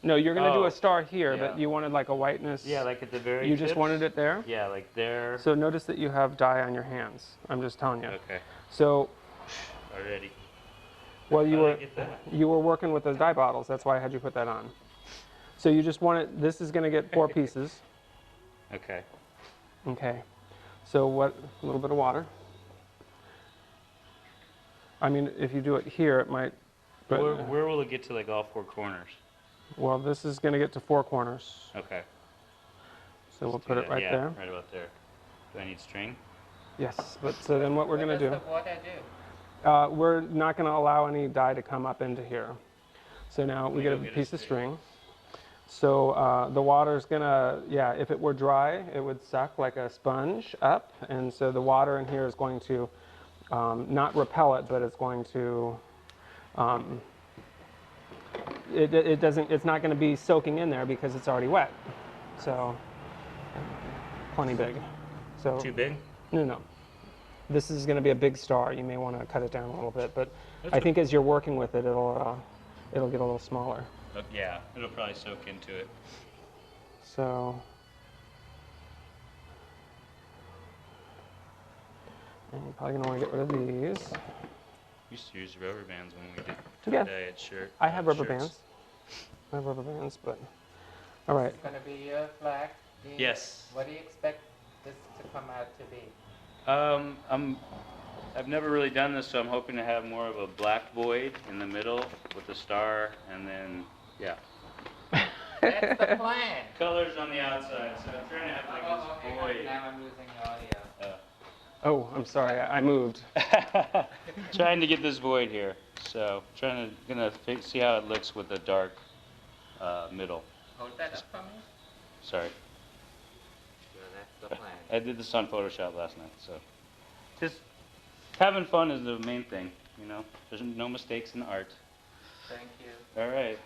No, you're going to do Oh, a star here, yeah. but you wanted like a whiteness. Yeah, like at the very You just tips? wanted it there? Yeah, like there. So notice that you have dye on your hands. I'm just telling you. Okay. So, Already. well, How did I get that? you were working with those dye bottles. That's why I had you put that on. So you just want it. This is going to get 4 pieces. Okay. Okay. So what? A little bit of water. I mean, if you do it here, it might. But, Where will it get to like all 4 corners? well, this is going to get to 4 corners. Okay. So we'll put it right yeah, there. right about there. Do I need string? Yes. But so then what we're going to do? What does the water do? We're not going to allow any dye to come up into here. So now we get a piece of string. So the water's going to, yeah, if it were dry, it would suck like a sponge up. And so the water in here is going to not repel it, but it's going to, it's not going to be soaking in there because it's already wet. So plenty big. So Too big? No. This is going to be a big star. You may want to cut it down a little bit, but I think as you're working with it, it'll get a little smaller. Yeah, it'll probably soak into it. So, and you're probably going to want to get rid of these. We used to use rubber bands when we did Yeah. diet shirt. I have rubber shirts. bands. I have rubber bands, but all right. It's going to be your flag. Yes. What do you expect this to come out to be? I've never really done this, so I'm hoping to have more of a black void in the middle with a star, and then, yeah. That's the plan. Colors on the outside, so I'm trying to have like this void. Now I'm losing audio. Oh, I'm sorry. I moved. Trying to get this void here, so gonna see how it looks with a dark middle. Hold that up for me. Sorry, So that's the plan. I did this on Photoshop last night, so just having fun is the main thing, you know. There's no mistakes in art. Thank you. All right.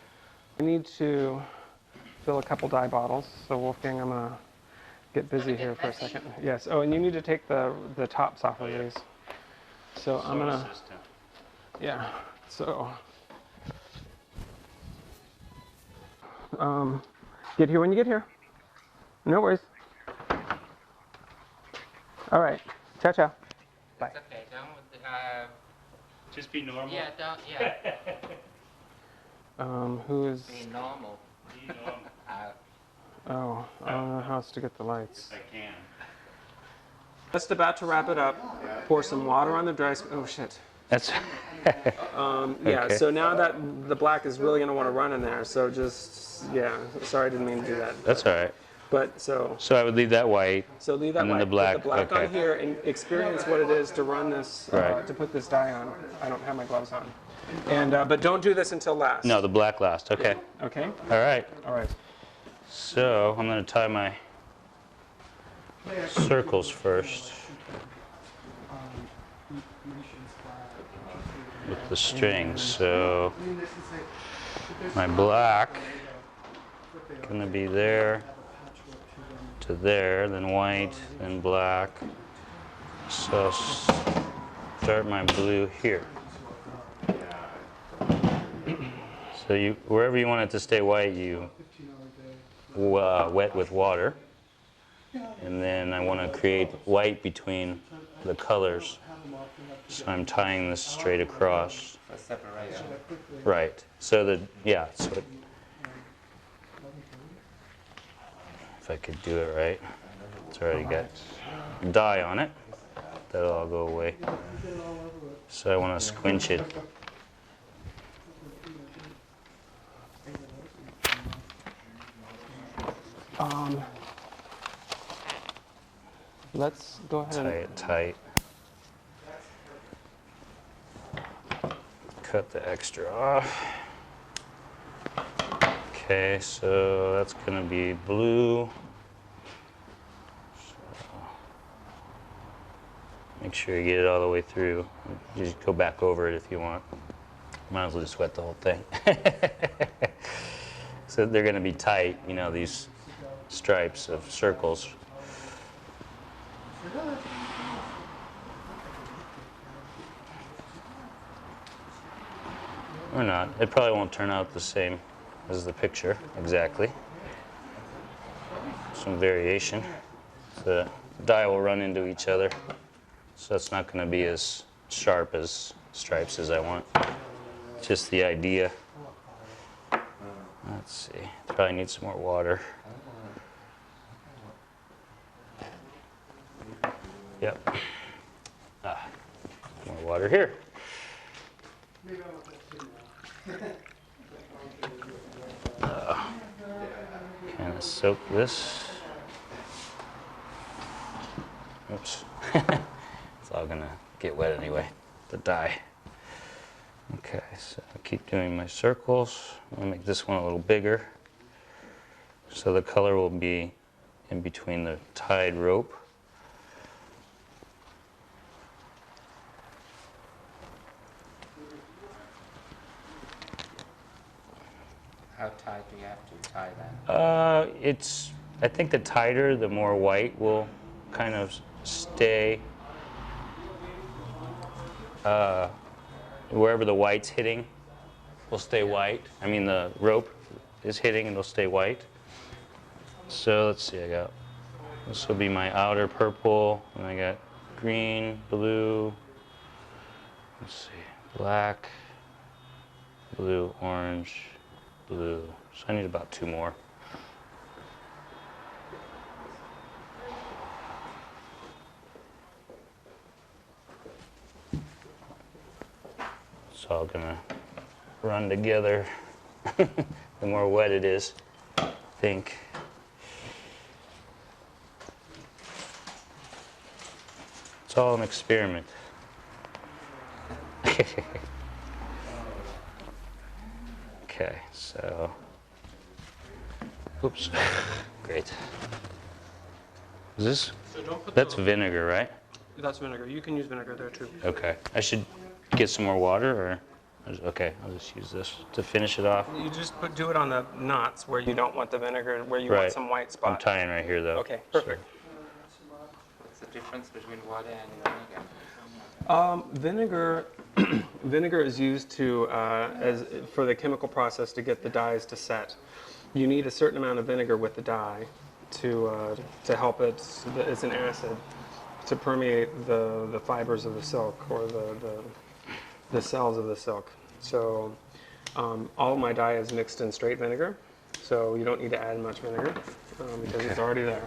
I need to fill a couple dye bottles. So Wolfgang, I'm gonna get busy here for a second. Yes. Oh, and you need to take the tops off of these. So I'm gonna. Assistant. Yeah. So. Get here when you get here. No worries. All right. Ciao, ciao. Bye. It's okay. Don't. Just be normal. Yeah. Don't. Yeah. Who is? Be normal. Be normal. Oh, I don't know how else to get the lights. If I can. Just about to wrap it up. Pour some water on the dry. Oh shit. That's. Yeah. Okay. So now that the black is really gonna want to run in there, so just yeah. Sorry, I didn't mean to do that. That's all right. But so So I would leave that white. leave that And then white. the black, Put the black okay. on here and experience what it is to run this. Right. To put this dye on. I don't have my gloves on. And but don't do this until last. No, the black last. Okay. Okay. All right. All right. So I'm going to tie my circles first with the strings. So my black going to be there to there, then white, then black. So start my blue here. So wherever you want it to stay white, you wet with water. And then I want to create white between the colors. So I'm tying this straight across. For separation. Right. So if I could do it right. It's already got dye on it. That'll all go away. So I want to squinch it. Let's go ahead Tie it tight. Cut the extra off. Okay, so that's going to be blue. So make sure you get it all the way through. You just go back over it if you want. Might as well just wet the whole thing. So they're going to be tight, you know, these stripes of circles. Or not. It probably won't turn out the same as the picture, exactly. Some variation. The dye will run into each other, so it's not going to be as sharp as stripes as I want. Just the idea. Let's see, probably need some more water. Yep. More water here. Kind of soak this. Oops. It's all gonna get wet anyway, the dye. Okay, so I keep doing my circles. I'm gonna make this one a little bigger. So the color will be in between the tied rope. How tight do you have to tie that? I think the tighter, the more white will kind of stay wherever the white's hitting will stay white. I mean, the rope is hitting and it'll stay white. So let's see, this will be my outer purple, and I got green, blue, let's see, black, blue, orange, blue. So I need about 2 more. It's all gonna run together. The more wet it is, I think. It's all an experiment. Okay, so, oops, great. Is this, So don't put that's vinegar, right? That's vinegar. You can use vinegar there too. Okay, I should get some more water, or, okay, I'll just use this to finish it off. You just do it on the knots where you don't want the vinegar, where you want Right. some white I'm spot. tying right here, though. Okay, perfect. What's the difference between water and vinegar? Vinegar, vinegar is used to for the chemical process to get the dyes to set. You need a certain amount of vinegar with the dye to help it. It's an acid to permeate the fibers of the silk or the cells of the silk. So all of my dye is mixed in straight vinegar, so you don't need to add much vinegar because it's already there.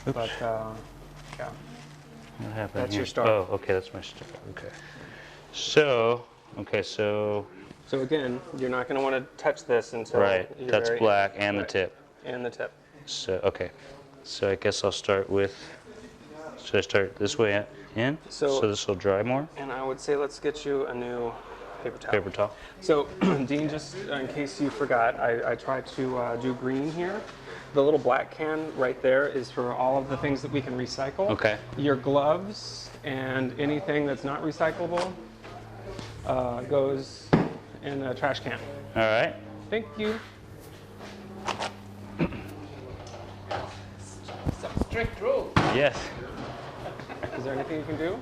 Oops. But yeah. What happened That's here? your start. Oh, okay, that's my start. Okay. So, okay, so, So again, you're not going to want to touch this until right, you're that's very- black and the right. tip. And the tip. So, okay. So I guess I'll start with, should I start this way in? So- this will dry more? And I would say let's get you a new paper towel. Paper towel? So Dean, just in case you forgot, I tried to do green here. The little black can right there is for all of the things that we can recycle. Okay. Your gloves and anything that's not recyclable goes in a trash can. All right. Thank you. Some strict rules. Yes. Is there anything you can do?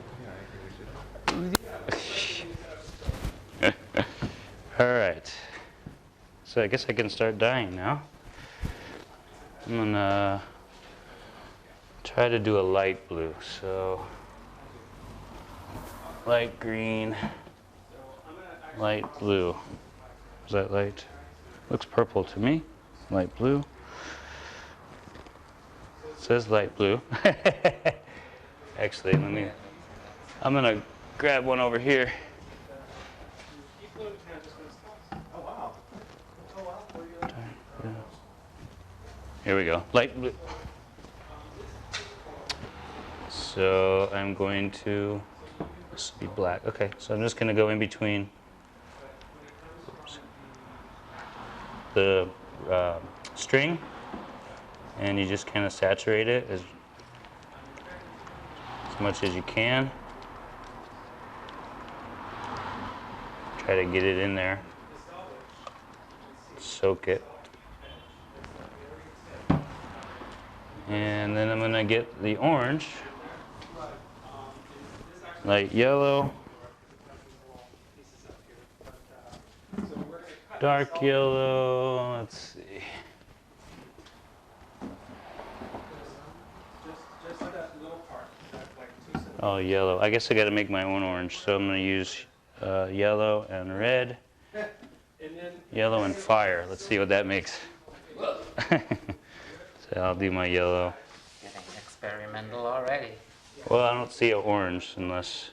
All right. So I guess I can start dyeing now. I'm gonna try to do a light blue. So light green, light blue. Is that light? Looks purple to me. Light blue. It says light blue. Actually, I'm gonna grab one over here. Here we go, light blue. So I'm going to, this will be black. Okay, so I'm just going to go in between the string, and you just kind of saturate it as much as you can. Try to get it in there, soak it. And then I'm gonna get the orange, light yellow, Dark yellow, let's see. Just that little part. That's like 2 centimeters. Oh, yellow. I guess I got to make my own orange, so I'm going to use yellow and red. And then Yellow and fire. Let's see what that makes. So I'll do my yellow. Getting experimental already. Well, I don't see an orange unless,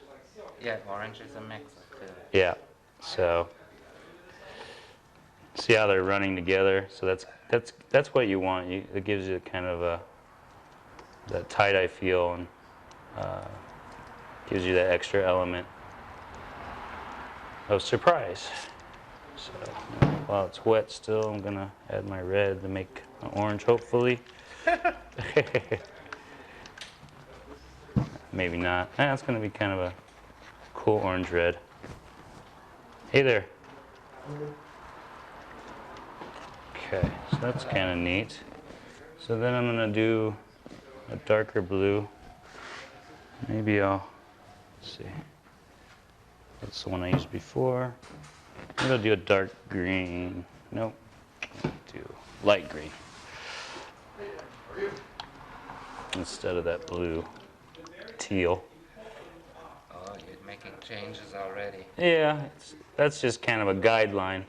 Yeah, orange is a mix of two. yeah. So see how they're running together. So that's what you want. It gives you kind of that tie-dye feel and gives you that extra element of surprise. So while it's wet still, I'm gonna add my red to make an orange, hopefully. Maybe not. It's gonna be kind of a cool orange red. Hey there. Okay, so that's kind of neat. So then I'm gonna do a darker blue. Maybe let's see. That's the one I used before. I'm gonna do a dark green. Nope. Do light green instead of that blue. Teal. Oh, you're making changes already. Yeah, that's just kind of a guideline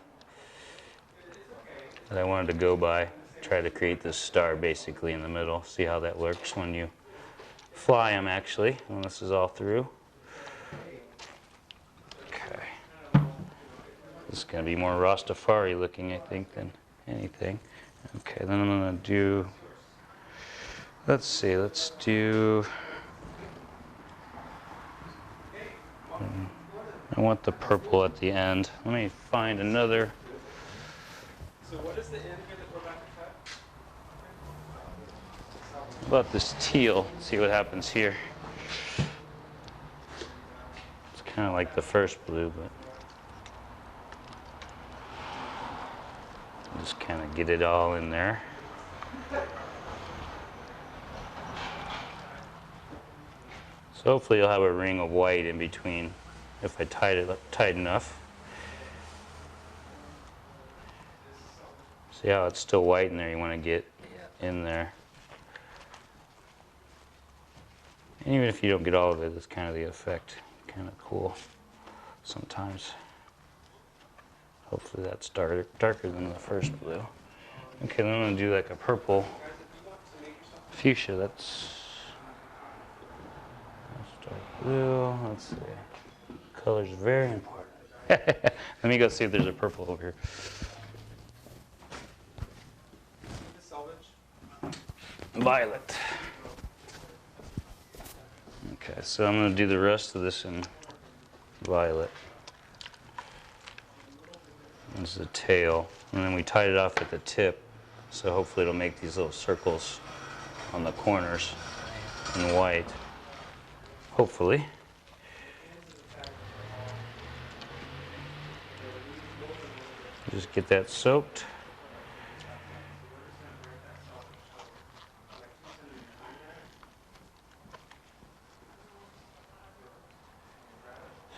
that I wanted to go by. Try to create this star basically in the middle. See how that works when you fly them actually, when this is all through. Okay. This is going to be more Rastafari looking, I think, than anything. Okay, then I'm going to do, let's see, let's do, I want the purple at the end. Let me find another. So what is the end here that we're about to cut? How about this teal? See what happens here. It's kind of like the first blue, but just kind of get it all in there. So hopefully you'll have a ring of white in between if I tied it up tight enough. See how it's still white in there? You want to get in there. And even if you don't get all of it, it's kind of the effect. Kind of cool sometimes. Hopefully that's darker than the first blue. Okay, then I'm going to do like a purple fuchsia. That's dark blue. Let's see. Color's very important. Let me go see if there's a purple over here. Violet. Okay, so I'm going to do the rest of this in violet. This is the tail, and then we tied it off at the tip, so hopefully it'll make these little circles on the corners in white. Hopefully. Just get that soaked.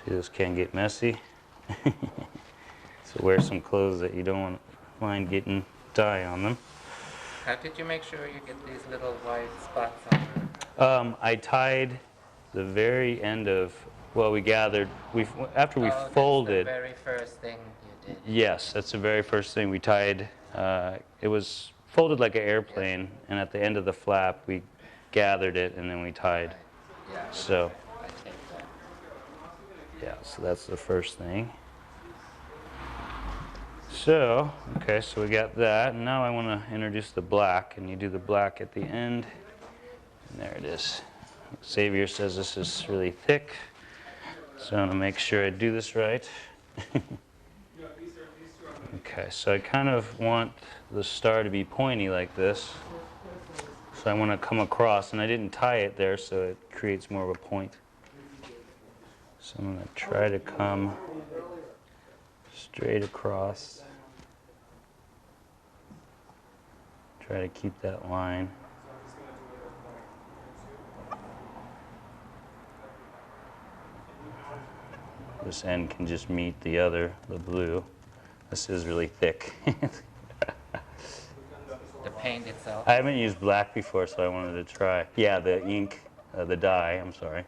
See, this can get messy. So wear some clothes that you don't mind getting dye on them. How did you make sure you get these little white spots on them? I tied the very end of, well, we gathered, after we folded. That's the very first thing you did. Yes, that's the very first thing we tied. It was folded like an airplane, and at the end of the flap, we gathered it, and then we tied. Yeah. So, I take that. yeah, so that's the first thing. So, okay, so we got that, and now I want to introduce the black, and you do the black at the end, and there it is. Xavier says this is really thick, so I'm going to make sure I do this right. Okay, so I kind of want the star to be pointy like this, so I want to come across, and I didn't tie it there, so it creates more of a point. So I'm going to try to come straight across. Try to keep that line. This end can just meet the blue. This is really thick. The paint itself. I haven't used black before, so I wanted to try. Yeah, the ink, the dye, I'm sorry,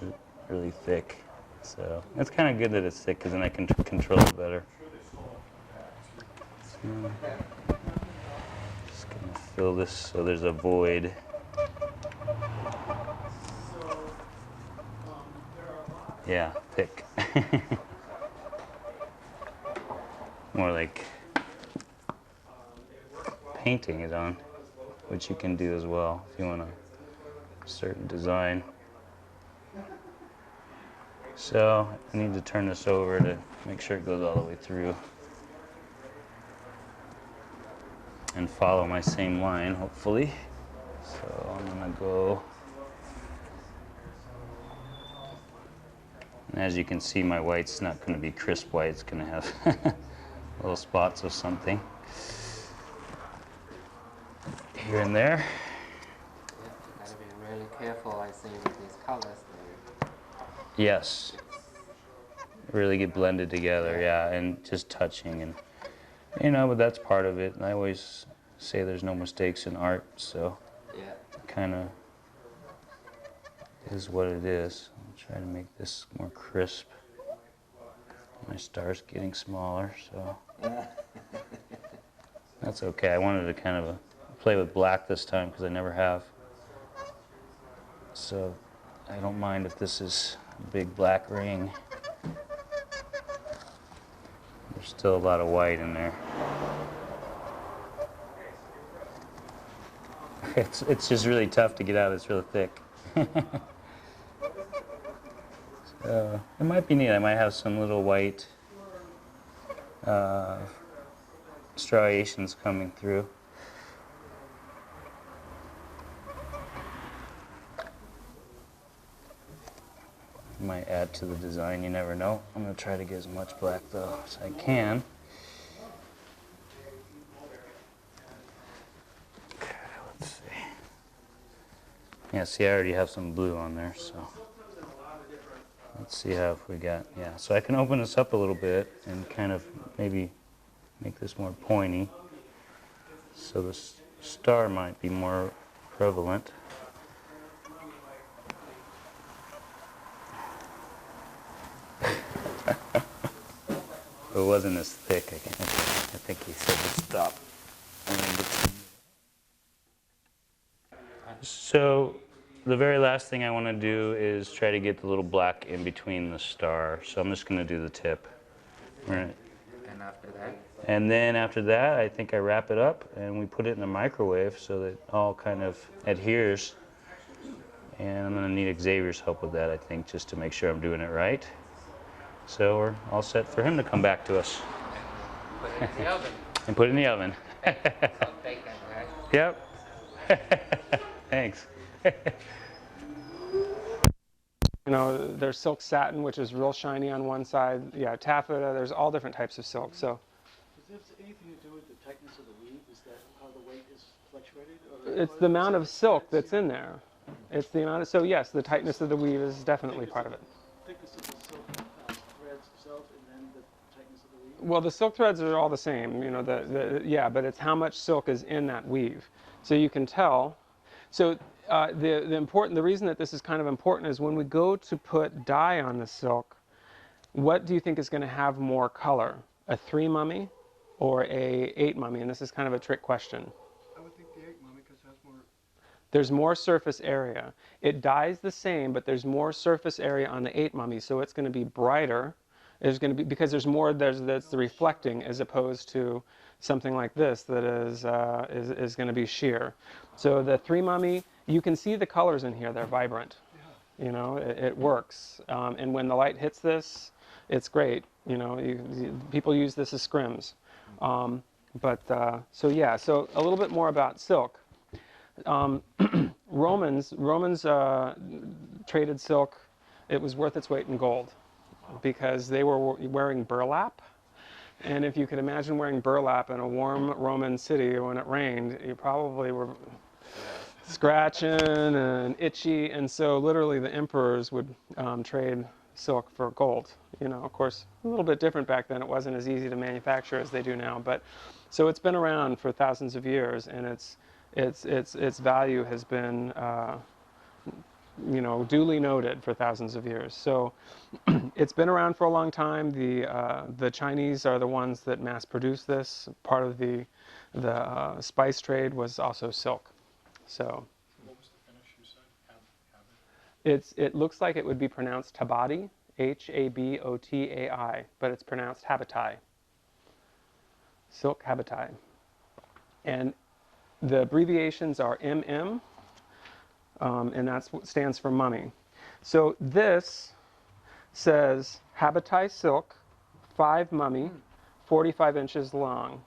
is really thick. So it's kind of good that it's thick because then I can control it better. So, just gonna fill this so there's a void. Yeah, thick. More like painting it on, which you can do as well if you want a certain design. So I need to turn this over to make sure it goes all the way through and follow my same line, hopefully. So I'm gonna go, and as you can see, my white's not going to be crisp white. It's going to have little spots of something here and there. Yeah, you gotta be really careful, I see, with these colors. Yes, really get blended together, yeah, and just touching, and but that's part of it. And I always say there's no mistakes in art, so Yeah. it kind of is what it is. I'll try to make this more crisp. My star's getting smaller, so that's okay. I wanted to kind of play with black this time because I never have. So I don't mind if this is a big black ring. There's still a lot of white in there. It's just really tough to get out. It's really thick. So it might be neat. I might have some little white striations coming through. Might add to the design, you never know. I'm going to try to get as much black though as I can. Okay, let's see. Yeah, see, I already have some blue on there, so let's see how we got. Yeah, so I can open this up a little bit and kind of maybe make this more pointy. So the star might be more prevalent. If it wasn't as thick, I think he said to stop. So the very last thing I want to do is try to get the little black in between the star. So I'm just going to do the tip. Right. And after that? And then after that, I think I wrap it up and we put it in the microwave so that it all kind of adheres. And I'm going to need Xavier's help with that, I think, just to make sure I'm doing it right. So we're all set for him to come back to us. Put it in the oven. And put it in the oven. Salt bacon, right? Yep. Thanks. There's silk satin, which is real shiny on one side. Yeah, taffeta. There's all different types of silk. So. Does this have anything to do with the tightness of the weave? Is that how the weight is fluctuated? It's the amount of silk that's in there. It's the amount of, so yes, the tightness of the weave is definitely part of it. Thickness of the silk threads itself, and then the tightness of the weave? Well, the silk threads are all the same, yeah, but it's how much silk is in that weave. So you can tell. So the reason that this is kind of important is when we go to put dye on the silk, what do you think is going to have more color? A 3 mummy or a 8 mummy? And this is kind of a trick question. I would think the 8 mummy because it has more. There's more surface area. It dyes the same, but there's more surface area on the 8 mummy, so it's going to be brighter. There's going to be, because there's more, that's the reflecting as opposed to something like this that is going to be sheer. So the 3 mummy, you can see the colors in here. They're vibrant. Yeah. It works. And when the light hits this, it's great. People use this as scrims. So yeah, so a little bit more about silk. Romans traded silk. It was worth its weight in gold because they were wearing burlap. And if you could imagine wearing burlap in a warm Roman city when it rained, you probably were scratching and itchy. And so literally the emperors would trade silk for gold. You know, of course, a little bit different back then. It wasn't as easy to manufacture as they do now. But so it's been around for thousands of years, and its value has been you know, duly noted for thousands of years. So it's been around for a long time. The Chinese are the ones that mass produce this. Part of the spice trade was also silk. So What was the finish you said? it looks like it would be pronounced Habati, Habotai, but it's pronounced Habatai. Silk Habatai. And the abbreviations are MM, and that's what stands for money. So this says Habatai silk, 5 mummy, 45 inches long.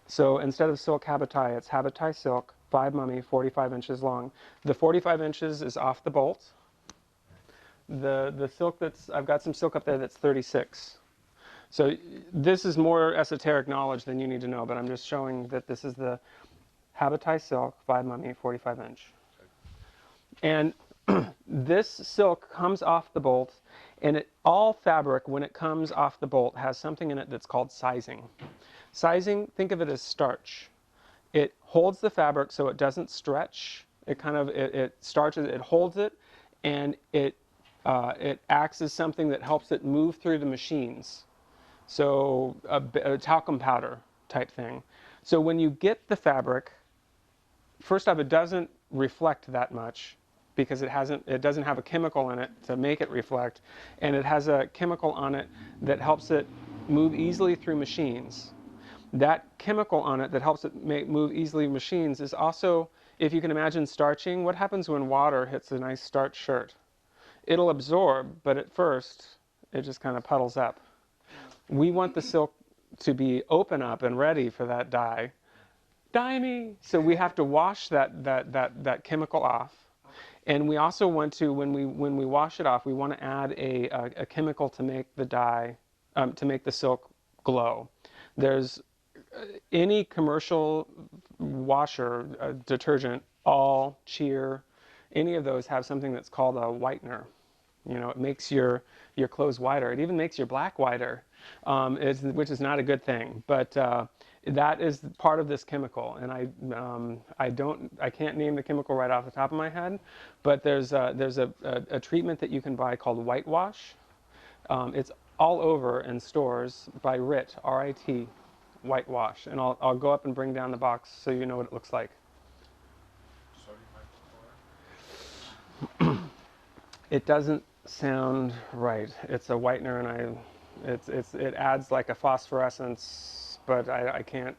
So instead of silk Habatai, it's Habatai silk, 5 mummy, 45 inches long. The 45 inches is off the bolt. The silk I've got some silk up there that's 36. So this is more esoteric knowledge than you need to know, but I'm just showing that this is the Habatai silk, 5 mummy, 45 inch. And this silk comes off the bolt, and all fabric, when it comes off the bolt, has something in it that's called sizing. Sizing, think of it as starch. It holds the fabric so it doesn't stretch. It starches, it holds it, and it acts as something that helps it move through the machines. So a talcum powder type thing. So when you get the fabric, first off, it doesn't reflect that much because it doesn't have a chemical in it to make it reflect, and it has a chemical on it that helps it move easily through machines. That chemical on it that helps it move easily through machines is also, if you can imagine starching, what happens when water hits a nice starch shirt? It'll absorb, but at first it just kind of puddles up. We want the silk to be open up and ready for that dye. Dye me! So we have to wash that chemical off. And we also want to, when we wash it off, we want to add a chemical to make the dye, to make the silk glow. There's any commercial washer, detergent, All, Cheer, any of those have something that's called a whitener. You know, it makes your clothes whiter. It even makes your black whiter, which is not a good thing. But that is part of this chemical, and I can't name the chemical right off the top of my head, but there's a treatment that you can buy called whitewash. It's all over in stores by RIT, R-I-T, whitewash, and I'll go up and bring down the box so you know what it looks like. It doesn't sound right. It's a whitener, and it adds like a phosphorescence, but I can't.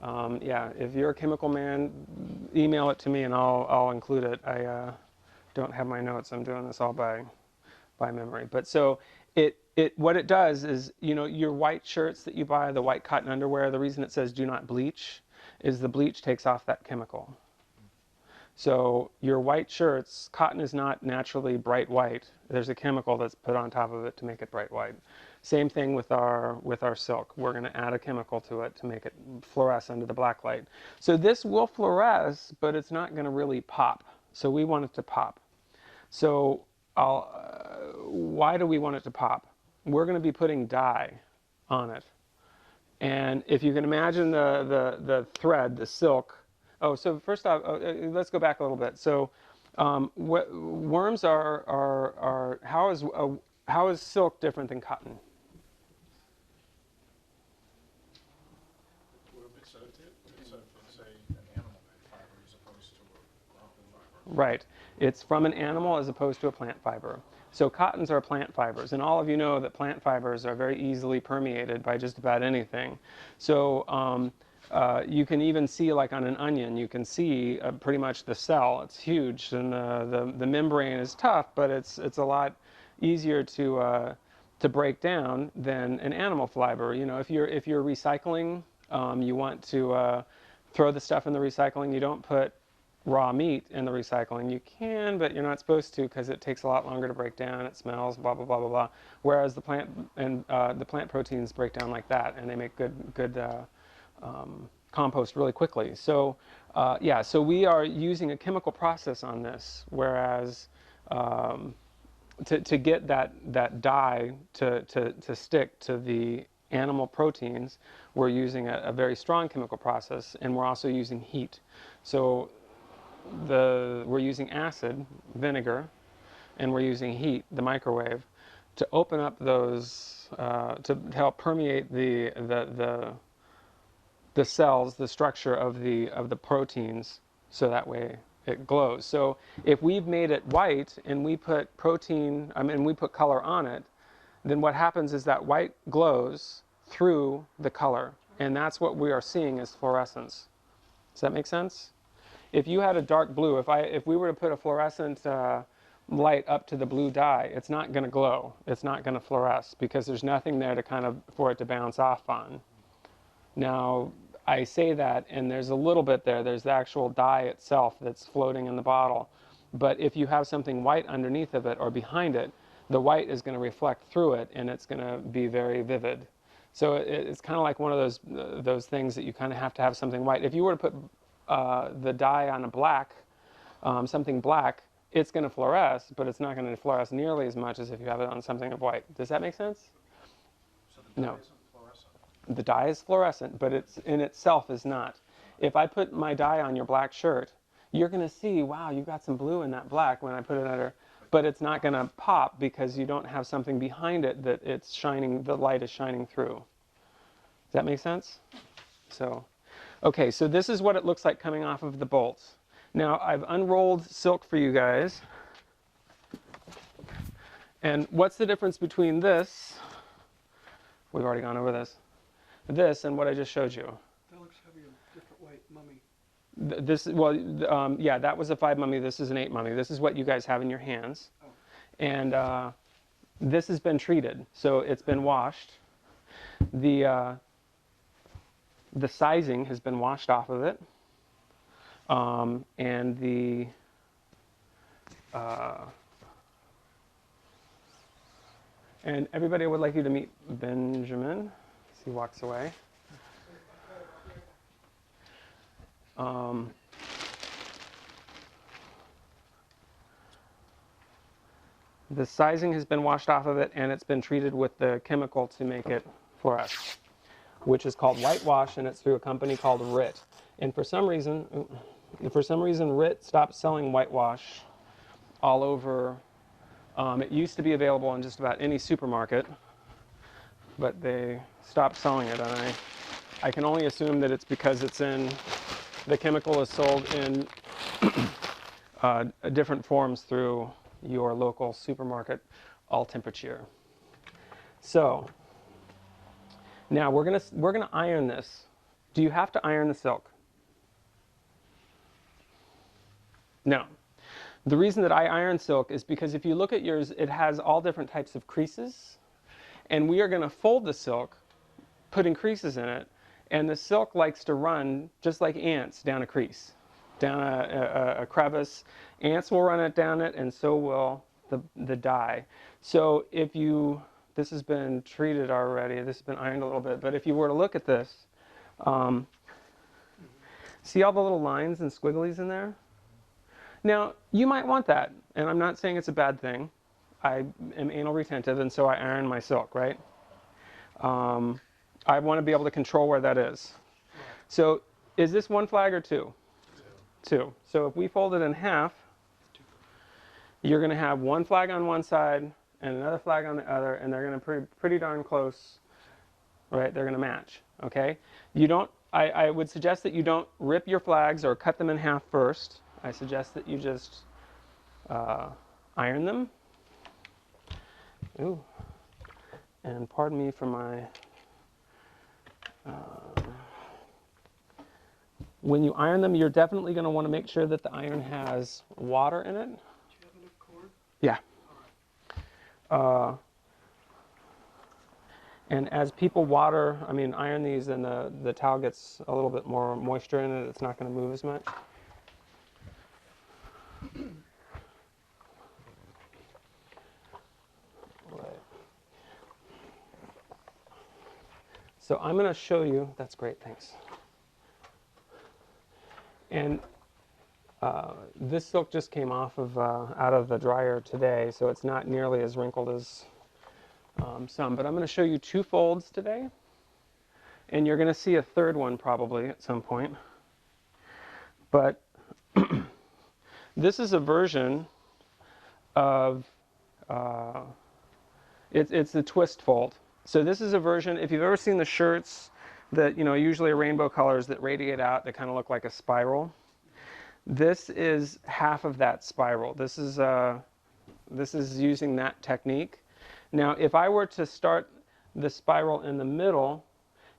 Yeah, if you're a chemical man, email it to me and I'll include it. I don't have my notes. I'm doing this all by memory. But so what it does is, you know, your white shirts that you buy, the white cotton underwear, the reason it says do not bleach is the bleach takes off that chemical. So your white shirts, cotton is not naturally bright white. There's a chemical that's put on top of it to make it bright white. Same thing with our silk. We're going to add a chemical to it to make it fluoresce under the black light. So this will fluoresce, but it's not going to really pop. So we want it to pop. So why do we want it to pop? We're going to be putting dye on it. And if you can imagine the thread, the silk. Oh, so first off, let's go back a little bit. So worms are how is silk different than cotton? It's an animal fiber as opposed to a plant fiber. Right. It's from an animal as opposed to a plant fiber. So cottons are plant fibers, and all of you know that plant fibers are very easily permeated by just about anything. So you can even see, like on an onion, you can see pretty much the cell. It's huge, and the membrane is tough, but it's a lot easier to break down than an animal fiber. You know, if you're recycling, you want to throw the stuff in the recycling. You don't put raw meat in the recycling. You can, but you're not supposed to because it takes a lot longer to break down. It smells, blah blah blah blah blah. Whereas the plant proteins break down like that, and they make good compost really quickly. So yeah, so we are using a chemical process on this, whereas to get that dye to stick to the animal proteins, we're using a very strong chemical process, and we're also using heat. So we're using acid, vinegar, and we're using heat, the microwave, to open up those, to help permeate the cells, the structure of the proteins, so that way it glows. So if we've made it white and we put we put color on it, then what happens is that white glows through the color, and that's what we are seeing as fluorescence. Does that make sense? If you had a dark blue, if we were to put a fluorescent light up to the blue dye, it's not going to glow. It's not going to fluoresce because there's nothing there to for it to bounce off on. Now, I say that, and there's a little bit there. There's the actual dye itself that's floating in the bottle. But if you have something white underneath of it or behind it, the white is going to reflect through it, and it's going to be very vivid. So it's kind of like one of those things that you kind of have to have something white. If you were to put the dye on a black, something black, it's going to fluoresce, but it's not going to fluoresce nearly as much as if you have it on something of white. Does that make sense? So the dye No. isn't fluorescent? The dye is fluorescent, but it's in itself is not. If I put my dye on your black shirt, you're going to see, wow, you've got some blue in that black when I put it under, but it's not going to pop because you don't have something behind it that it's shining, the light is shining through. Does that make sense? So, okay, so this is what it looks like coming off of the bolts. Now, I've unrolled silk for you guys. And what's the difference between this, we've already gone over this and what I just showed you? That looks heavier, different weight, mummy. Yeah, that was a 5 mummy. This is an 8 mummy. This is what you guys have in your hands. Oh. And this has been treated, so it's been washed. The sizing has been washed off of it. And and everybody, I would like you to meet Benjamin as he walks away. The sizing has been washed off of it, and it's been treated with the chemical to make it fluoresce, which is called whitewash, and it's through a company called RIT. And for some reason, RIT stopped selling whitewash all over. It used to be available in just about any supermarket, but they stopped selling it. And I can only assume that it's because the chemical is sold in different forms through your local supermarket, all temperature. So now we're gonna iron this. Do you have to iron the silk? No. The reason that I iron silk is because if you look at yours, it has all different types of creases, and we are going to fold the silk, putting creases in it, and the silk likes to run just like ants down a crease, down a crevice. Ants will run it down it, and so will the dye. So this has been treated already, this has been ironed a little bit, but if you were to look at this, see all the little lines and squigglies in there? Now, you might want that, and I'm not saying it's a bad thing. I am anal retentive, and so I iron my silk, right? I want to be able to control where that is. So, is this 1 flag or 2? 2. So if we fold it in half, you're going to have 1 flag on one side and another flag on the other, and they're going to be pretty darn close, right? They're going to match, okay? I would suggest that you don't rip your flags or cut them in half first. I suggest that you just iron them. Ooh. And pardon me for my... when you iron them, you're definitely going to want to make sure that the iron has water in it. Do you have enough cord? Yeah. And as people iron these, and the towel gets a little bit more moisture in it, it's not going to move as much. So I'm going to show you, that's great, thanks. And This silk just came off of out of the dryer today, so it's not nearly as wrinkled as some. But I'm going to show you 2 folds today, and you're going to see a third one probably at some point. But this is a version of it's the twist fold. So this is a version. If you've ever seen the shirts that usually are rainbow colors that radiate out, that kind of look like a spiral. This is half of that spiral. This is using that technique. Now, if I were to start the spiral in the middle,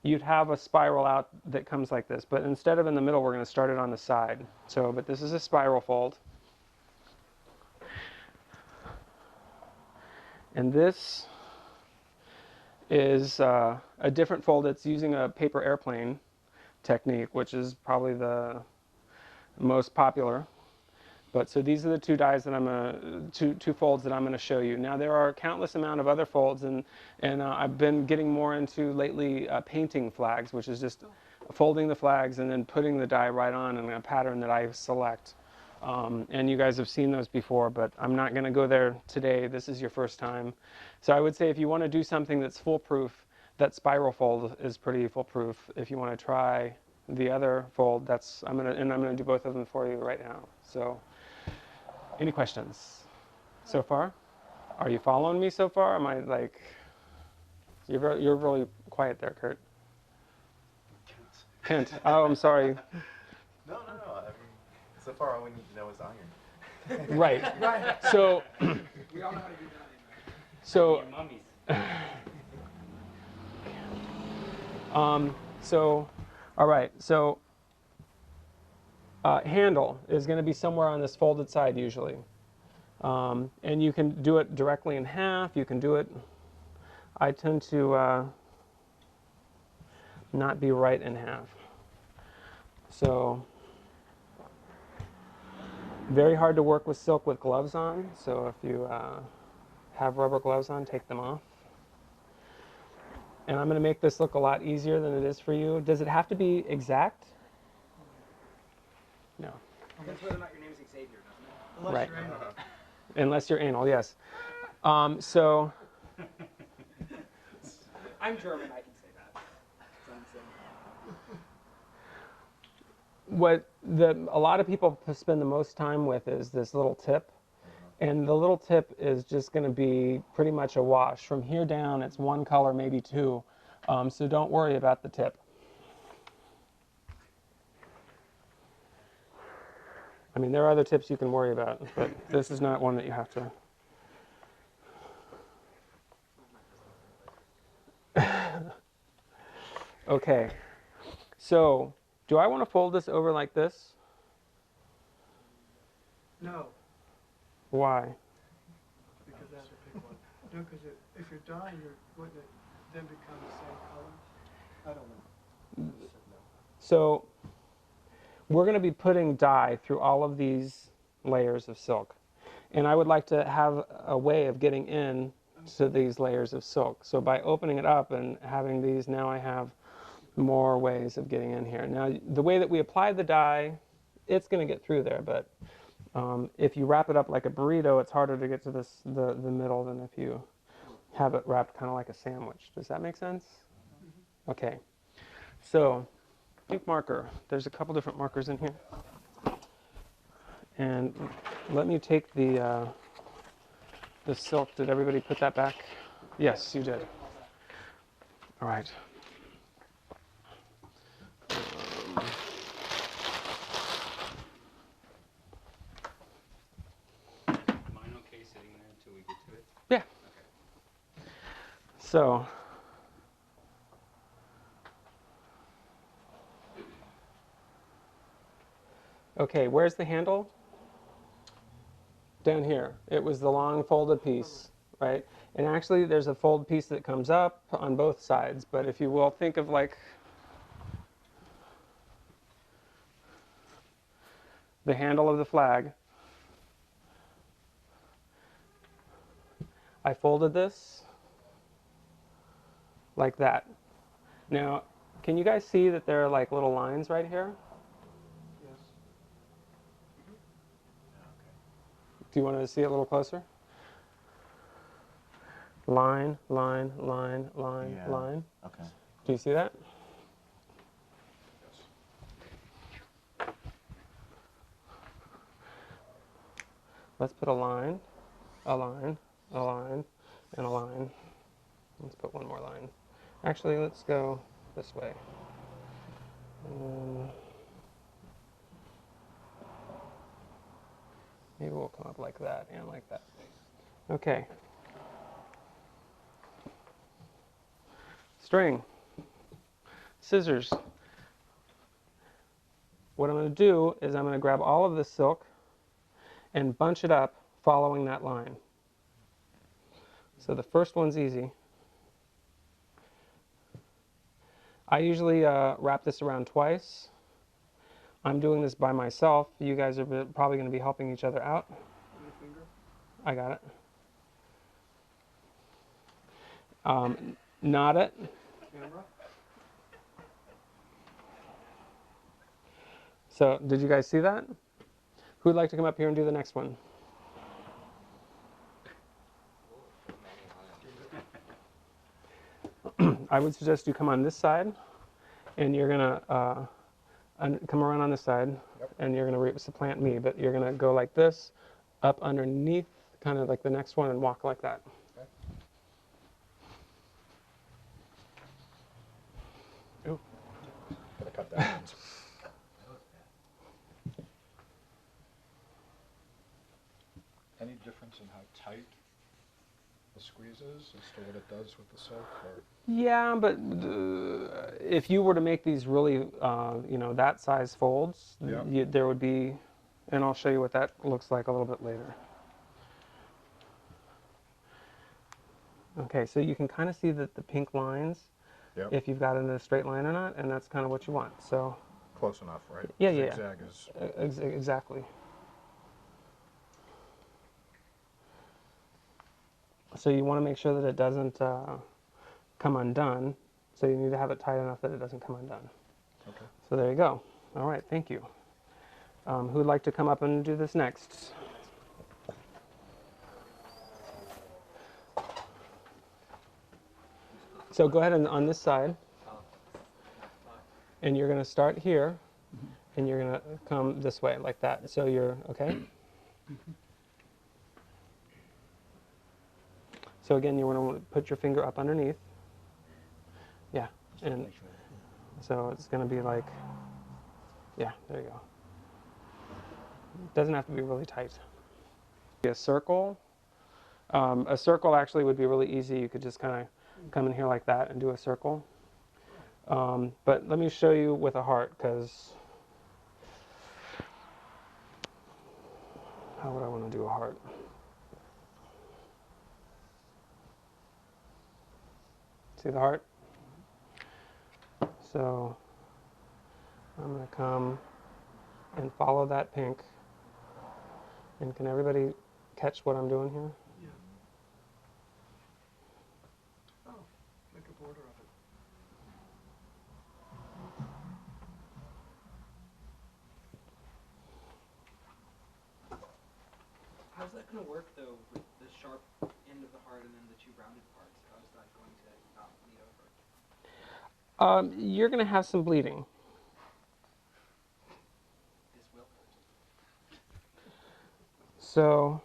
you'd have a spiral out that comes like this. But instead of in the middle, we're going to start it on the side. But this is a spiral fold. And this is a different fold. It's using a paper airplane technique, which is probably the most popular. But so these are the 2 dyes that two folds that I'm going to show you. Now there are a countless amount of other folds, and I've been getting more into lately painting flags, which is just folding the flags and then putting the dye right on in a pattern that I select. And you guys have seen those before, but I'm not going to go there today. This is your first time. So I would say if you want to do something that's foolproof, that spiral fold is pretty foolproof. If you want to try the other fold, I'm going to do both of them for you right now. So any questions so far? Are you following me so far? Am I like, you're really quiet there, Kurt. Kent. Oh, I'm sorry. No. I mean, so far all we need to know is iron. Right. So, We all know how to do that. so, Your mummies. all right. So, handle is going to be somewhere on this folded side usually. And you can do it directly in half. You can do it, I tend to not be right in half. So, very hard to work with silk with gloves on. So if you have rubber gloves on, take them off. And I'm going to make this look a lot easier than it is for you. Does it have to be exact? No. Depends whether or not your name is Xavier, doesn't it? Right. Unless you're anal, yes. So I'm German, I can say that. So I'm saying- what a lot of people spend the most time with is this little tip. And the little tip is just going to be pretty much a wash. From here down, it's 1 color, maybe 2. So don't worry about the tip. I mean, there are other tips you can worry about, but this is not one that you have to. Okay. So, do I want to fold this over like this? No, Why? because that's a big one. No, because if you're dyeing, wouldn't it then become the same color? I don't know. So, we're going to be putting dye through all of these layers of silk. And I would like to have a way of getting in to these layers of silk. So by opening it up and having these, now I have more ways of getting in here. Now, the way that we apply the dye, it's going to get through there, but if you wrap it up like a burrito, it's harder to get to the middle than if you have it wrapped kind of like a sandwich. Does that make sense? Okay. So, pink marker. There's a couple different markers in here. And let me take the silk. Did everybody put that back? Yes, you did. All right. Mine okay sitting there until we get to it? Yeah. So, okay, where's the handle? Down here. It was the long folded piece, right? And actually there's a fold piece that comes up on both sides, but if you will, think of like the handle of the flag. I folded this like that. Now, can you guys see that there are like little lines right here? Yes. Do you want to see it a little closer? Line, line, line, line, Yeah. line. Okay. Do you see that? Let's put a line, a line, a line, and a line. Let's put one more line. Actually, let's go this way. Maybe we'll come up like that and like that. Okay. String. Scissors. What I'm going to do is I'm going to grab all of this silk and bunch it up following that line. So the first one's easy. I usually wrap this around twice. I'm doing this by myself. You guys are probably going to be helping each other out. Your finger. I got it. Knot it. Camera. So, did you guys see that? Who would like to come up here and do the next one? I would suggest you come on this side, and you're gonna come around on this side, and you're gonna supplant me, but you're gonna go like this, up underneath, kind of like the next one, and walk like that. Ooh. Gotta cut that one. Any difference in how tight the squeeze is as to what it does with the silk? Or? Yeah, but if you were to make these really, that size folds, Yeah. there would be, and I'll show you what that looks like a little bit later. Okay, so you can kind of see that the pink lines, Yep. if you've got it in a straight line or not, and that's kind of what you want. So, Close enough, right? Yeah, yeah. Zigzag is. Exactly. So you want to make sure that it doesn't come undone. So you need to have it tight enough that it doesn't come undone. Okay. So there you go. All right, thank you. Who'd like to come up and do this next? So go ahead and on this side, and you're going to start here, and you're going to come this way like that. So you're, okay? So again, you want to put your finger up underneath. Yeah, and so it's going to be like, yeah, there you go. It doesn't have to be really tight. A circle. A circle actually would be really easy. You could just kind of come in here like that and do a circle. But let me show you with a heart, because how would I want to do a heart? See the heart? So I'm going to come and follow that pink. And can everybody catch what I'm doing here? Yeah. Oh, make a border of it. How's that going to work, though, with the sharp end of the heart and then the two rounded parts? How is that going to not bleed over? You're going to have some bleeding. This will hurt. So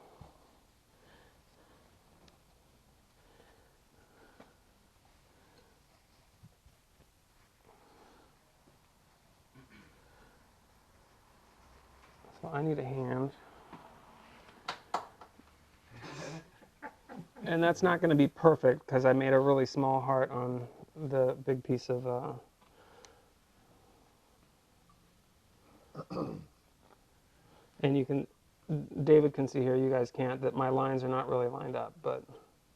I need a hand. And that's not going to be perfect because I made a really small heart on the big piece of and you can, David can see here, you guys can't, that my lines are not really lined up, but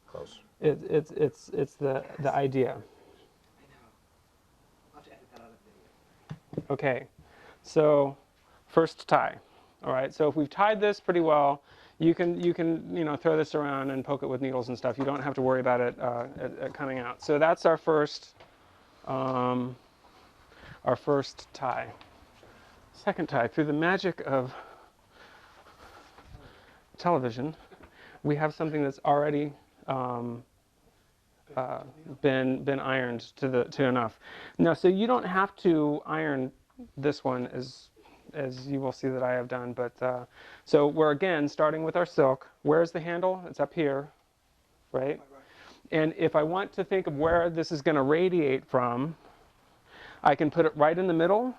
Close. it's the idea. I know. I'll have to edit that out of the video. Okay, so first tie. All right, so if we've tied this pretty well, you can throw this around and poke it with needles and stuff. You don't have to worry about it coming out. So that's our first tie. Second tie, through the magic of television, we have something that's already been ironed to enough. Now, so you don't have to iron this one as you will see that I have done, but so we're again starting with our silk. Where's the handle? It's up here, right? And if I want to think of where this is going to radiate from, I can put it right in the middle.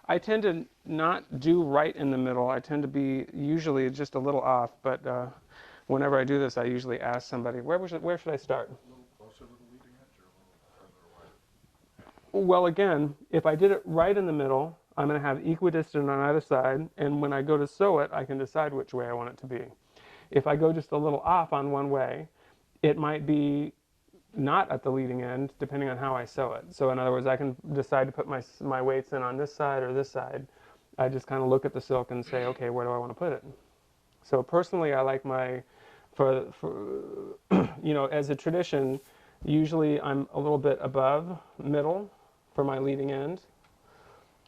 I tend to not do right in the middle. I tend to be usually just a little off, but whenever I do this, I usually ask somebody, where should I start? A little closer to the leading edge or a little further away? Well, again, if I did it right in the middle, I'm going to have equidistant on either side, and when I go to sew it, I can decide which way I want it to be. If I go just a little off on one way, it might be not at the leading end, depending on how I sew it. So in other words, I can decide to put my weights in on this side or this side. I just kind of look at the silk and say, okay, where do I want to put it? So personally, I like for you know, as a tradition, usually I'm a little bit above middle for my leading end.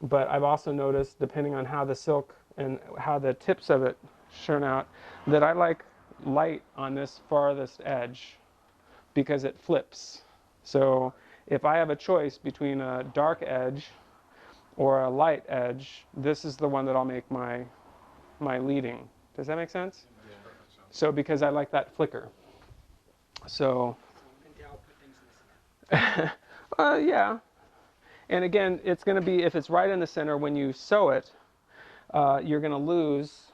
But I've also noticed, depending on how the silk and how the tips of it turn out, that I like light on this farthest edge because it flips. So if I have a choice between a dark edge or a light edge, this is the one that I'll make my leading. Does that make sense? Yeah. So because I like that flicker. So yeah. And again, it's going to be, if it's right in the center, when you sew it, you're going to lose,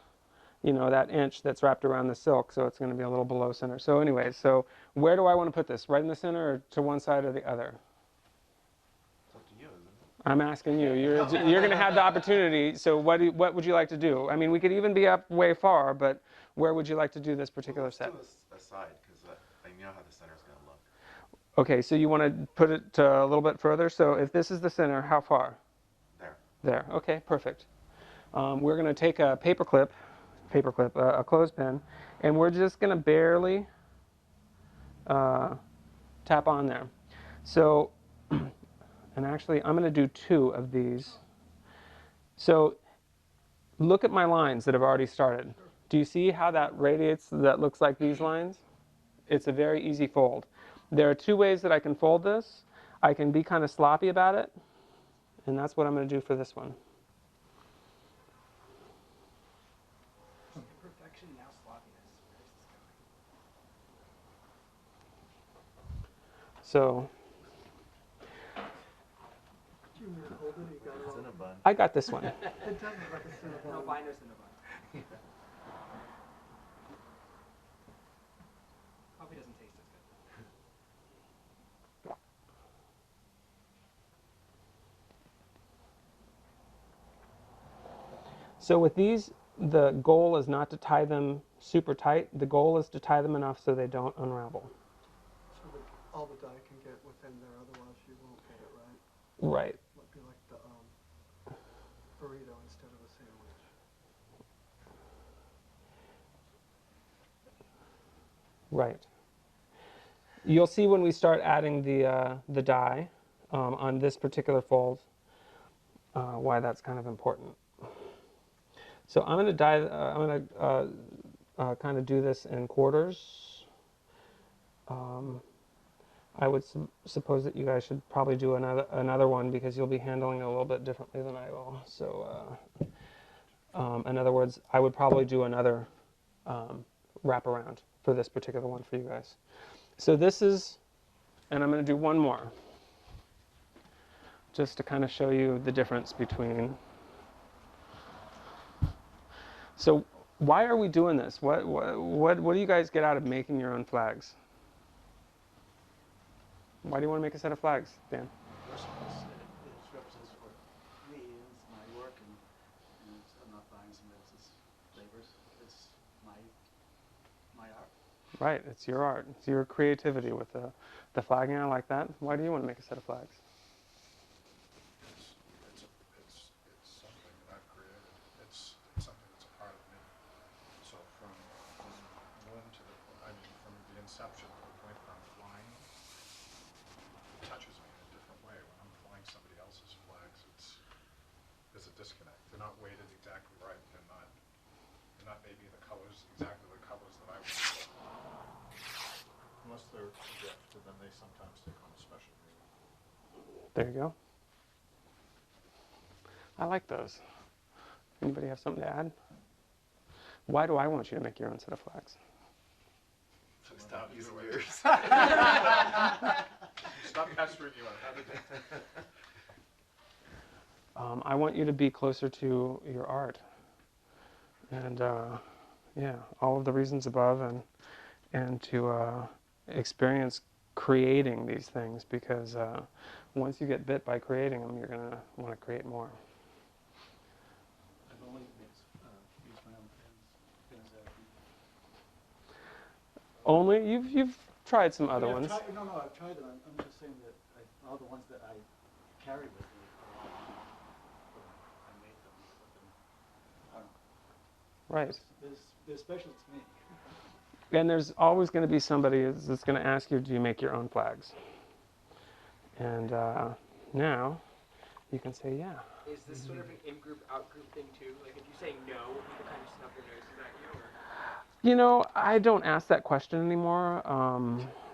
you know, that inch that's wrapped around the silk, so it's going to be a little below center. So anyways, so where do I want to put this? Right in the center or to one side or the other? It's up to you, isn't it? I'm asking you. You're going to have the opportunity. So what would you like to do? I mean, we could even be up way far, but where would you like to do this particular set? Let's do a side, because I know how the center's going to look. Okay, so you want to put it a little bit further. So if this is the center, how far? There. There. Okay, perfect. We're going to take a a clothespin, and we're just going to barely tap on there. So, and actually, I'm going to do 2 of these. So look at my lines that have already started. Do you see how that radiates, that looks like these lines? It's a very easy fold. There are 2 ways that I can fold this. I can be kind of sloppy about it, and that's what I'm going to do for this one. Perfection, now sloppiness. Where is this going? So Do you want to hold it? You got it It's all. in a bun. I got this one. It does look like a No, cinnamon. binder's in a bun. Probably doesn't taste as good. So with these, the goal is not to tie them super tight. The goal is to tie them enough so they don't unravel. So that all the dye can get within there, otherwise you won't get it right. Right. It might be like the burrito instead of a sandwich. Right. You'll see when we start adding the dye on this particular fold why that's kind of important. So I'm going to dye. I'm going to kind of do this in quarters. I would suppose that you guys should probably do another one because you'll be handling it a little bit differently than I will. So in other words, I would probably do another wraparound for this particular one for you guys. So this is, and I'm going to do one more just to kind of show you the difference between. So why are we doing this? What do you guys get out of making your own flags? Why do you want to make a set of flags, Dan? First of all, it represents for me, it's my work, and I'm not buying somebody else's labors. It's my art. Right, it's your art. It's your creativity with the flagging. I like that. Why do you want to make a set of flags? It's something that I've created. It's something that's a part of me. So from the inception to the point where I'm flying, it touches me in a different way. When I'm flying somebody else's flags, there's a disconnect. They're not weighted exactly right. They're they're not maybe the colors, exactly the colors that I want. Unless they're a gift, and then they sometimes take on a special meaning. There you go. I like those. Anybody have something to add? Why do I want you to make your own set of flags? So stop using yours. Stop pestering you on how to do it. I want you to be closer to your art. And yeah, all of the reasons above, and to experience creating these things, because once you get bit by creating them, you're going to want to create more. I've only used my own pins that Only you've tried some other I've ones. tried, no, I've tried them. I'm just saying that all the ones that I carry with me are all I made them. I don't know. Right. They're special to me. And there's always going to be somebody that's going to ask you, do you make your own flags? And now you can say, yeah. Is this sort of an in-group, out-group thing too? Like if you say no, people kind of snub their noses at you? Or? You know, I don't ask that question anymore.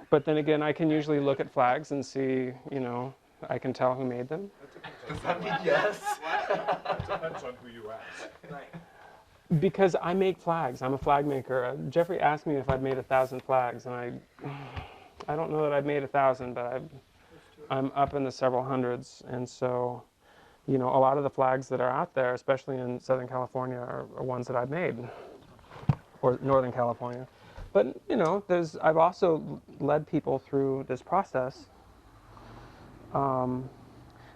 But then again, I can usually look at flags and see, you know, I can tell who made them. Does that mean yes? It depends on who you ask. Right. Because I make flags. I'm a flag maker. Jeffrey asked me if I'd made 1,000 flags, and I don't know that I've made 1,000, but I'm up in the several hundreds. And so, you know, a lot of the flags that are out there, especially in Southern California, are ones that I've made, or Northern California. But, you know, I've also led people through this process. And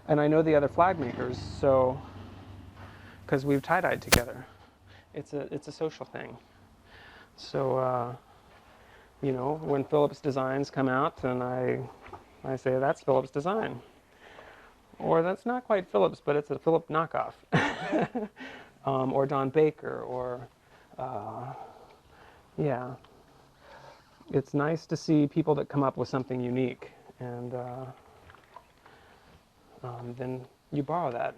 I know the other flag makers, so, because we've tie-dyed together. It's a social thing. So, you know, when Phillips designs come out, and I say, that's Phillips design. Or that's not quite Phillips, but it's a Philip knockoff. Or Don Baker, or, yeah. It's nice to see people that come up with something unique, and then you borrow that.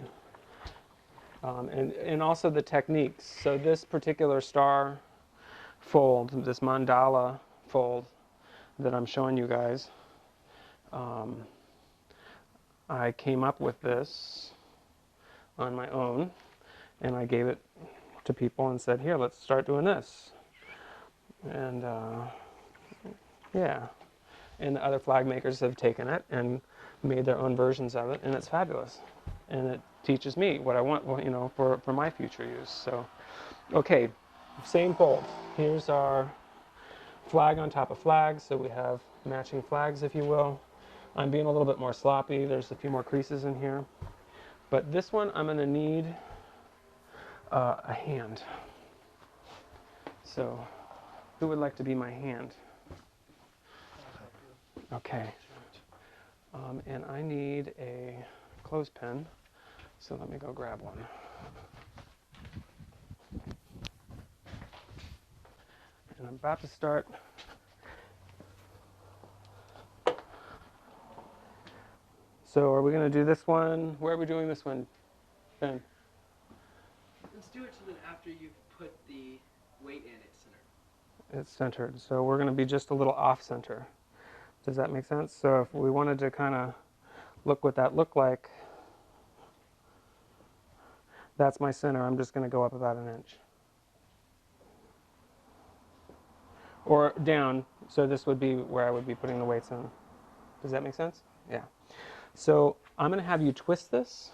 And also the techniques. So this particular star fold, this mandala fold that I'm showing you guys, I came up with this on my own, and I gave it to people and said, here, let's start doing this. And yeah, and the other flag makers have taken it and made their own versions of it, and it's fabulous. And it teaches me what I want, you know, for my future use. So, okay, same fold. Here's our flag on top of flag, so we have matching flags, if you will. I'm being a little bit more sloppy. There's a few more creases in here. But this one, I'm going to need a hand. So, who would like to be my hand? Okay. And I need a clothespin. So let me go grab one. And I'm about to start. So are we going to do this one? Where are we doing this one, Ben? Let's do it so that after you've put the weight in, it's centered. It's centered. So we're going to be just a little off center. Does that make sense? So if we wanted to kind of look what that looked like, that's my center. I'm just going to go up about 1 inch. Or down, so this would be where I would be putting the weights in. Does that make sense? Yeah. So I'm going to have you twist this.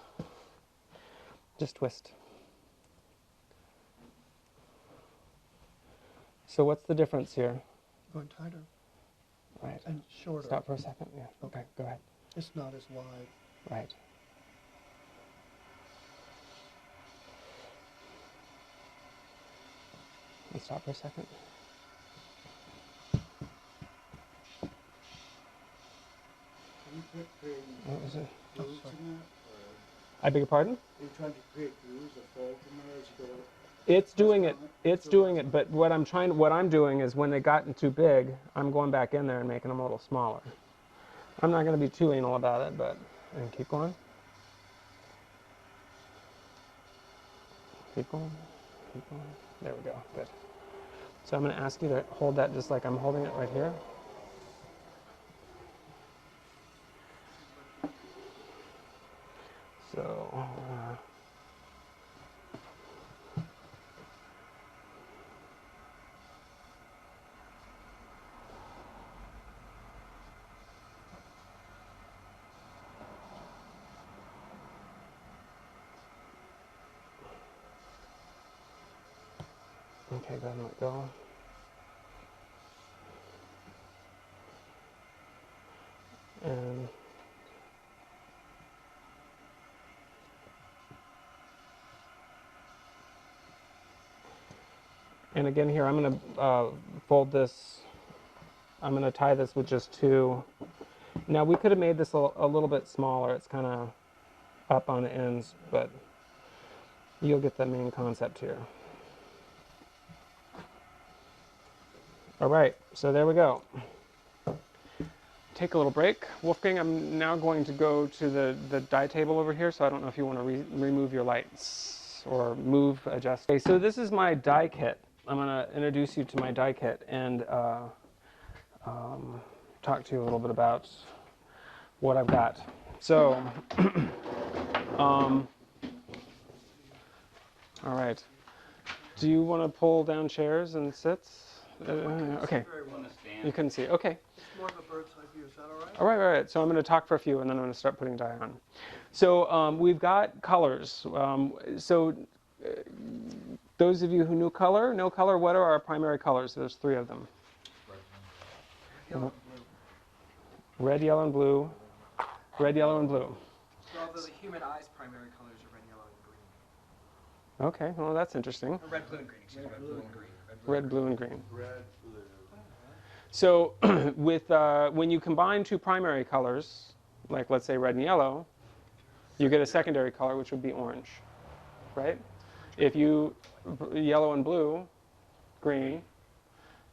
Just twist. So what's the difference here? Going tighter Right. and shorter. Stop for a second. Yeah. Okay, go ahead. It's not as wide. Right. Let's stop for a second. Are you creating What was it? grooves in that? I beg your pardon? Are you trying to create grooves or fold in there as you go? It's doing it. It's doing it. But what I'm doing is when they gotten too big, I'm going back in there and making them a little smaller. I'm not going to be too anal about it, but and keep going. Keep going. Keep going. There we go. Good. So I'm going to ask you to hold that just like I'm holding it right here. So, okay, go ahead and let go. And again here, I'm going to fold this, I'm going to tie this with just two. Now we could have made this a little bit smaller. It's kind of up on the ends, but you'll get the main concept here. All right, so there we go. Take a little break. Wolfgang, I'm now going to go to the die table over here, so I don't know if you want to remove your lights or move, adjust. Okay, so this is my die kit. I'm going to introduce you to my die kit and talk to you a little bit about what I've got. So, all right. Do you want to pull down chairs and sit? Okay. You couldn't see. Okay. It's more of a bird's eye view. Is that all right? All right, all right. So I'm going to talk for a few, and then I'm going to start putting dye on. So we've got colors. Those of you who know color, what are our primary colors? There's three of them. Red, yellow, and blue. Red, yellow, and blue. Although the human eye's primary colors are red, yellow, and green. Okay, well that's interesting. Or red, blue, and green. Excuse me, red, blue, and green. Red, blue, and green. Red, blue. So when you combine two primary colors, like let's say red and yellow, you get a secondary color, which would be orange, right? If you yellow and blue, green,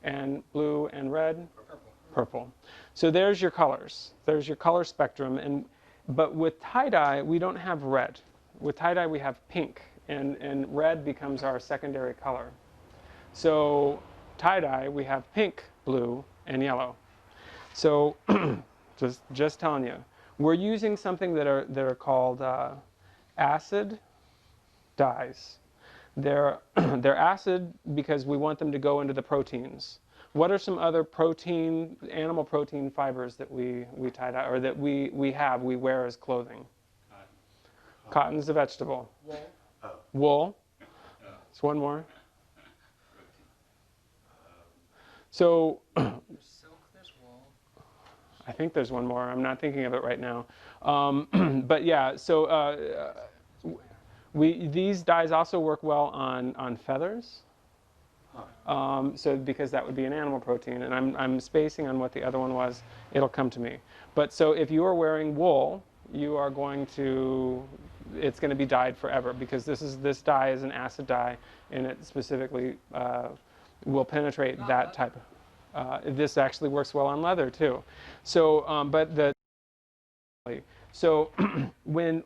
and blue and red, purple. So there's your colors. There's your color spectrum. But with tie-dye, we don't have red. With tie-dye, we have pink, and red becomes our secondary color. So tie-dye, we have pink, blue, and yellow. So just telling you, we're using something that are called acid dyes. They're acid because we want them to go into the proteins. What are some other animal protein fibers that we tie dye, or that we wear as clothing? Cotton's a vegetable. Wool. Wool. It's one more. So, There's silk, there's wool. I think there's one more. I'm not thinking of it right now. But yeah, so these dyes also work well on feathers. So because that would be an animal protein, and I'm spacing on what the other one was. It'll come to me. But so if you are wearing wool, you are it's going to be dyed forever, because this dye is an acid dye, and it specifically will penetrate that type of. This actually works well on leather too. So, when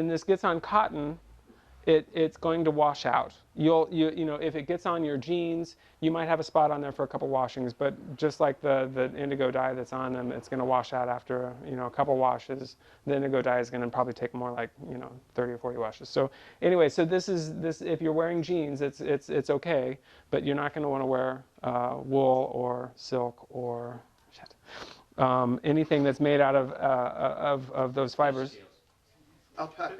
this gets on cotton, it's going to wash out. You know, if it gets on your jeans, you might have a spot on there for a couple washings, but just like the indigo dye that's on them, it's going to wash out after a couple washes. The indigo dye is going to probably take more like 30 or 40 washes. So anyway, so this if you're wearing jeans, it's okay, but you're not going to want to wear wool or silk or anything that's made out of those fibers. Alpaca.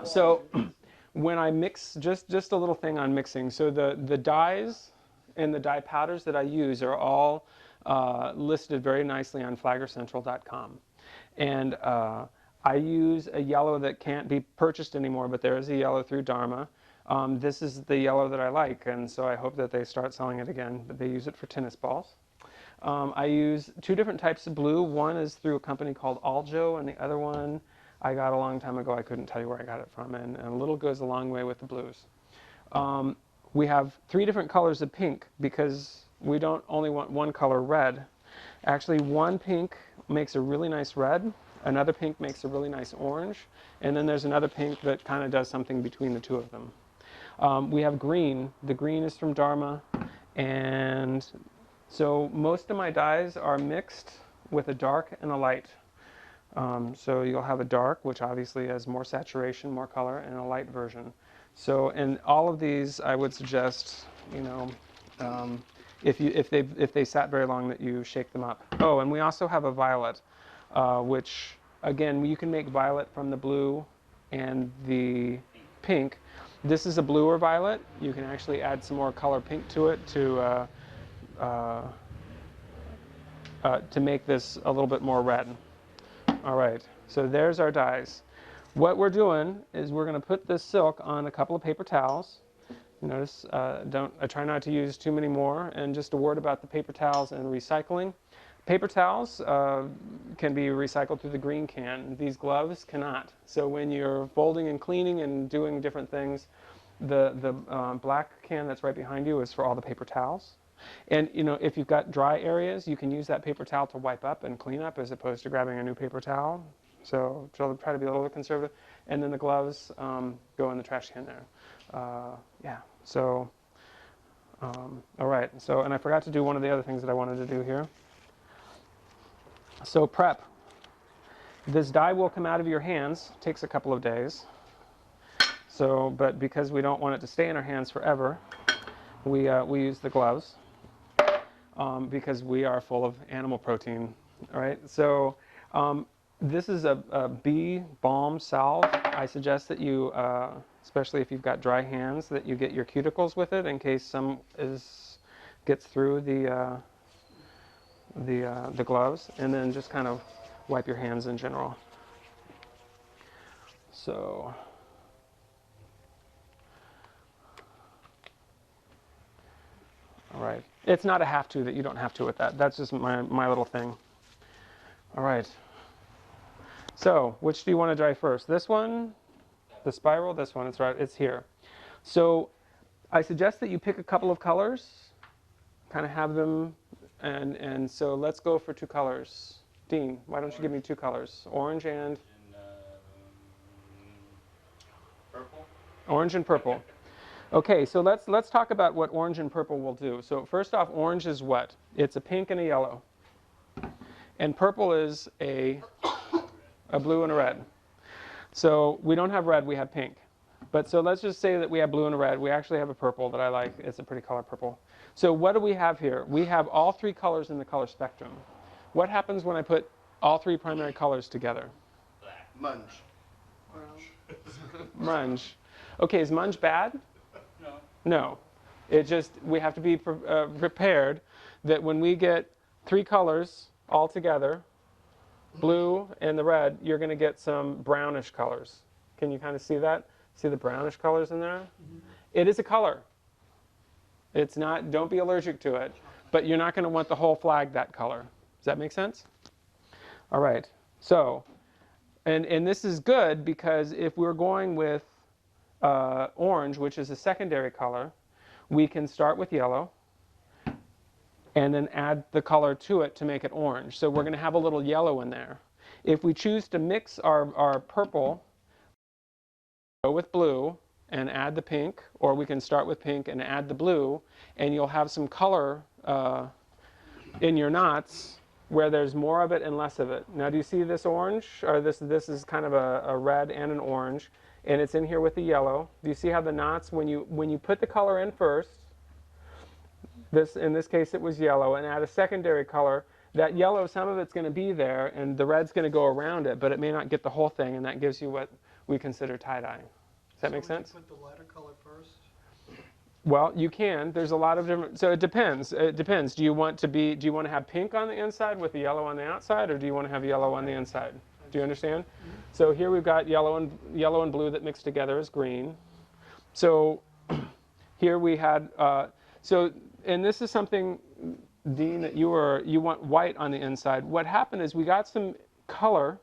So when I mix, just a little thing on mixing. So the dyes and the dye powders that I use are all listed very nicely on flaggercentral.com. And I use a yellow that can't be purchased anymore, but there is a yellow through Dharma. This is the yellow that I like, and so I hope that they start selling it again, but they use it for tennis balls. I use two different types of blue. One is through a company called Aljo, and the other one I got a long time ago. I couldn't tell you where I got it from, and a little goes a long way with the blues. We have three different colors of pink because we don't only want one color, red. Actually, one pink makes a really nice red, another pink makes a really nice orange, and then there's another pink that kind of does something between the two of them. We have green. The green is from Dharma. And so most of my dyes are mixed with a dark and a light. So you'll have a dark, which obviously has more saturation, more color, and a light version. So, and all of these, I would suggest, you know, if they sat very long, that you shake them up. Oh, and we also have a violet, which again you can make violet from the blue and the pink. This is a bluer violet. You can actually add some more color pink to it to make this a little bit more red. All right, so there's our dyes. What we're doing is we're going to put this silk on a couple of paper towels. You notice, I try not to use too many more. And just a word about the paper towels and recycling. Paper towels can be recycled through the green can. These gloves cannot. So when you're folding and cleaning and doing different things, the black can that's right behind you is for all the paper towels. And you know, if you've got dry areas, you can use that paper towel to wipe up and clean up as opposed to grabbing a new paper towel. So try to be a little conservative. And then the gloves go in the trash can there. Yeah, so, all right. So, and I forgot to do one of the other things that I wanted to do here. So prep. This dye will come out of your hands. It takes a couple of days. So, but because we don't want it to stay in our hands forever, we use the gloves. Because we are full of animal protein, all right? So this is a bee balm salve. I suggest that you, especially if you've got dry hands, that you get your cuticles with it in case some gets through the gloves, and then just kind of wipe your hands in general. So. All right. It's not a have to that you don't have to with that. That's just my little thing. All right. So, which do you want to dry first? This one, the spiral, this one, it's right, it's here. So, I suggest that you pick a couple of colors, kind of have them, and so let's go for 2 colors. Dean, why don't you give me 2 colors? Orange and purple. Orange and purple. Okay, so let's talk about what orange and purple will do. So first off, orange is what? It's a pink and a yellow. And purple is a blue and a red. So we don't have red, we have pink. But so let's just say that we have blue and a red. We actually have a purple that I like. It's a pretty color, purple. So what do we have here? We have all 3 colors in the color spectrum. What happens when I put all 3 primary colors together? Munge. Munge. Okay, is munge bad? No. It just, we have to be prepared that when we get 3 colors all together, blue and the red, you're going to get some brownish colors. Can you kind of see that? See the brownish colors in there? Mm-hmm. It is a color. It's not, don't be allergic to it, but you're not going to want the whole flag that color. Does that make sense? All right. So, and this is good because if we're going with orange, which is a secondary color, we can start with yellow and then add the color to it to make it orange. So we're going to have a little yellow in there. If we choose to mix our purple, go with blue and add the pink, or we can start with pink and add the blue, and you'll have some color in your knots where there's more of it and less of it. Now do you see this orange? Or this is kind of a red and an orange. And it's in here with the yellow. Do you see how the knots, when you put the color in first, in this case it was yellow, and add a secondary color, that yellow, some of it's going to be there, and the red's going to go around it, but it may not get the whole thing, and that gives you what we consider tie-dye. Does that make sense? Would you put the lighter color first? Well, you can. There's a lot of different, so it depends. It depends. Do you want to have pink on the inside with the yellow on the outside, or do you want to have yellow on the inside? Do you understand? Mm-hmm. So here we've got yellow and blue that mixed together is green. So here we had, and this is something, Dean, that you want white on the inside. What happened is we got some color,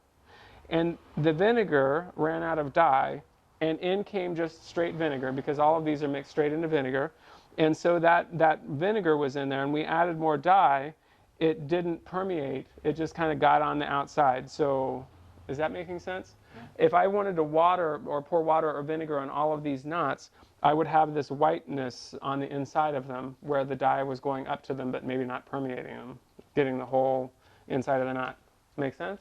and the vinegar ran out of dye, and in came just straight vinegar, because all of these are mixed straight into vinegar. And so that vinegar was in there, and we added more dye. It didn't permeate. It just kind of got on the outside. So is that making sense? if I wanted to water or pour water or vinegar on all of these knots, I would have this whiteness on the inside of them where the dye was going up to them but maybe not permeating them, getting the whole inside of the knot. Make sense?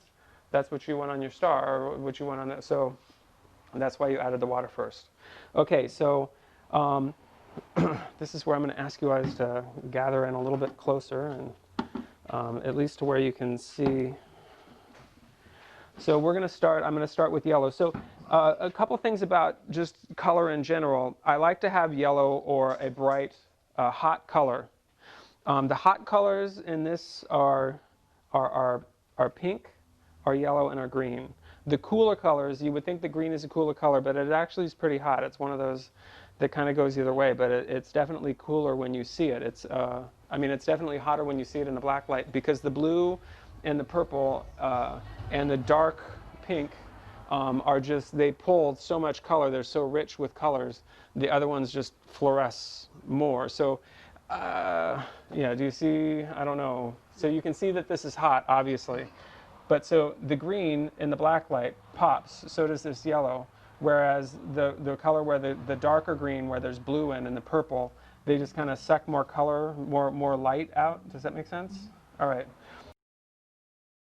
That's what you want on your star, or what you want on that. So that's why you added the water first. Okay, so this is where I'm going to ask you guys to gather in a little bit closer, and at least to where you can see. So we're going to start, I'm going to start with yellow. So a couple things about just color in general. I like to have yellow or a bright, hot color. The hot colors in this are pink, are yellow, and are green. The cooler colors, you would think the green is a cooler color, but it actually is pretty hot. It's one of those that kind of goes either way, but it's definitely cooler when you see it. It's definitely hotter when you see it in the black light, because the blue and the purple and the dark pink are just, they pull so much color. They're so rich with colors. The other ones just fluoresce more. So, yeah, do you see? I don't know. So you can see that this is hot, obviously. But so the green in the black light pops, so does this yellow. Whereas the color where the darker green, where there's blue in, and the purple, they just kind of suck more color, more light out. Does that make sense? All right.